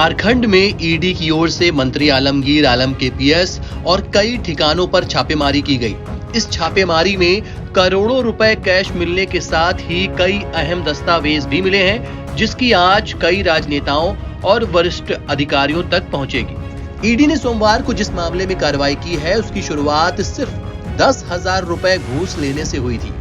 झारखंड में ईडी की ओर से मंत्री आलमगीर आलम के पीएस और कई ठिकानों पर छापेमारी की गई। इस छापेमारी में करोड़ों रुपए कैश मिलने के साथ ही कई अहम दस्तावेज भी मिले हैं, जिसकी आज कई राजनेताओं और वरिष्ठ अधिकारियों तक पहुंचेगी। ईडी ने सोमवार को जिस मामले में कार्रवाई की है, उसकी शुरुआत सिर्फ 10,000 रुपए घूस लेने से हुई थी।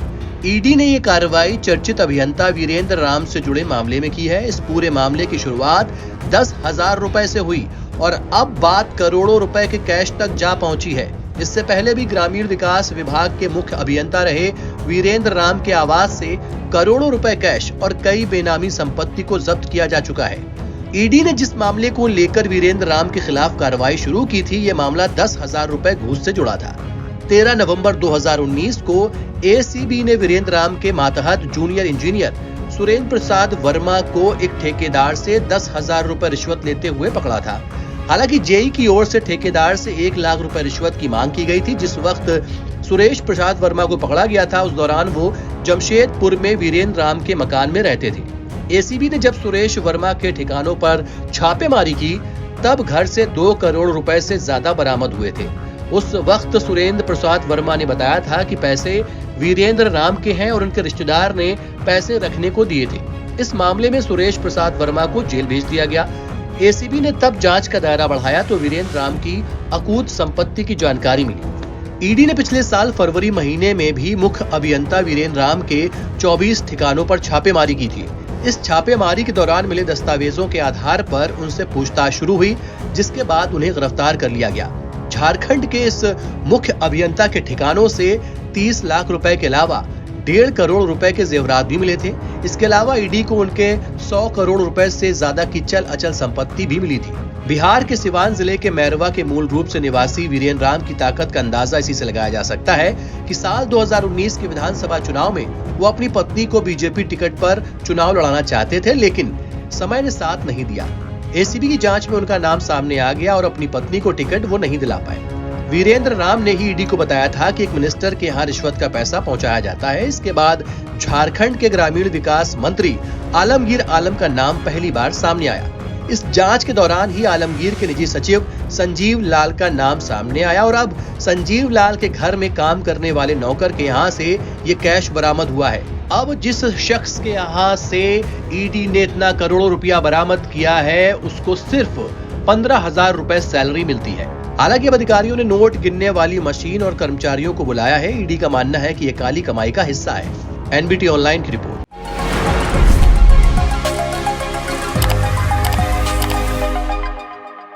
ईडी ने ये कार्रवाई चर्चित अभियंता वीरेंद्र राम से जुड़े मामले में की है। इस पूरे मामले की शुरुआत 10,000 रुपए से हुई और अब बात करोड़ों रुपए के कैश तक जा पहुंची है। इससे पहले भी ग्रामीण विकास विभाग के मुख्य अभियंता रहे वीरेंद्र राम के आवास से करोड़ों रुपए कैश और कई बेनामी संपत्ति को जब्त किया जा चुका है। ईडी ने जिस मामले को लेकर वीरेंद्र राम के खिलाफ कार्रवाई शुरू की थी, ये मामला 10,000 रुपए घूस से जुड़ा था। 13 नवंबर 2019 को एसीबी ने वीरेंद्र राम के मातहत जूनियर इंजीनियर सुरेंद्र प्रसाद वर्मा को एक ठेकेदार से 10,000 रुपए रिश्वत लेते हुए पकड़ा था। हालांकि जेई की ओर से ठेकेदार से 1 लाख रुपए रिश्वत की मांग की गई थी। जिस वक्त सुरेश प्रसाद वर्मा को पकड़ा गया था, उस दौरान वो जमशेदपुर में वीरेंद्र राम के मकान में रहते थे। एसीबी ने जब सुरेश वर्मा के ठिकानों पर छापेमारी की, तब घर से 2 करोड़ रुपए से ज्यादा बरामद हुए थे। उस वक्त सुरेंद्र प्रसाद वर्मा ने बताया था कि पैसे वीरेंद्र राम के हैं और उनके रिश्तेदार ने पैसे रखने को दिए थे। इस मामले में सुरेश प्रसाद वर्मा को जेल भेज दिया गया। एसीबी ने तब जांच का दायरा बढ़ाया तो वीरेंद्र राम की अकूत संपत्ति की जानकारी मिली। ईडी ने पिछले साल फरवरी महीने में भी मुख्य अभियंता वीरेंद्र राम के 24 ठिकानों पर छापेमारी की थी। इस छापेमारी के दौरान मिले दस्तावेजों के आधार पर उनसे पूछताछ शुरू हुई, जिसके बाद उन्हें गिरफ्तार कर लिया गया। झारखंड के इस मुख्य अभियंता के ठिकानों से 30 लाख रुपए के अलावा 1.5 करोड़ रुपए के जेवरात भी मिले थे। इसके अलावा ईडी को उनके 100 करोड़ रुपए से ज्यादा की चल अचल संपत्ति भी मिली थी। बिहार के सिवान जिले के मैरवा के मूल रूप से निवासी वीरेंद्र राम की ताकत का अंदाजा इसी से लगाया जा सकता है कि साल 2019 के विधानसभा चुनाव में वो अपनी पत्नी को बीजेपी टिकट पर चुनाव लड़ाना चाहते थे, लेकिन समय ने साथ नहीं दिया। एसीबी की जांच में उनका नाम सामने आ गया और अपनी पत्नी को टिकट वो नहीं दिला पाए। वीरेंद्र राम ने ही ईडी को बताया था कि एक मिनिस्टर के यहाँ रिश्वत का पैसा पहुंचाया जाता है। इसके बाद झारखंड के ग्रामीण विकास मंत्री आलमगीर आलम का नाम पहली बार सामने आया। इस जांच के दौरान ही आलमगीर के निजी सचिव संजीव लाल का नाम सामने आया और अब संजीव लाल के घर में काम करने वाले नौकर के यहाँ से ये कैश बरामद हुआ है। अब जिस शख्स के यहाँ से ईडी ने इतना करोड़ों रुपया बरामद किया है, उसको सिर्फ 15,000 रुपए सैलरी मिलती है। हालांकि अब अधिकारियों ने नोट गिनने वाली मशीन और कर्मचारियों को बुलाया है। ईडी का मानना है कि यह काली कमाई का हिस्सा है। एनबीटी ऑनलाइन की रिपोर्ट।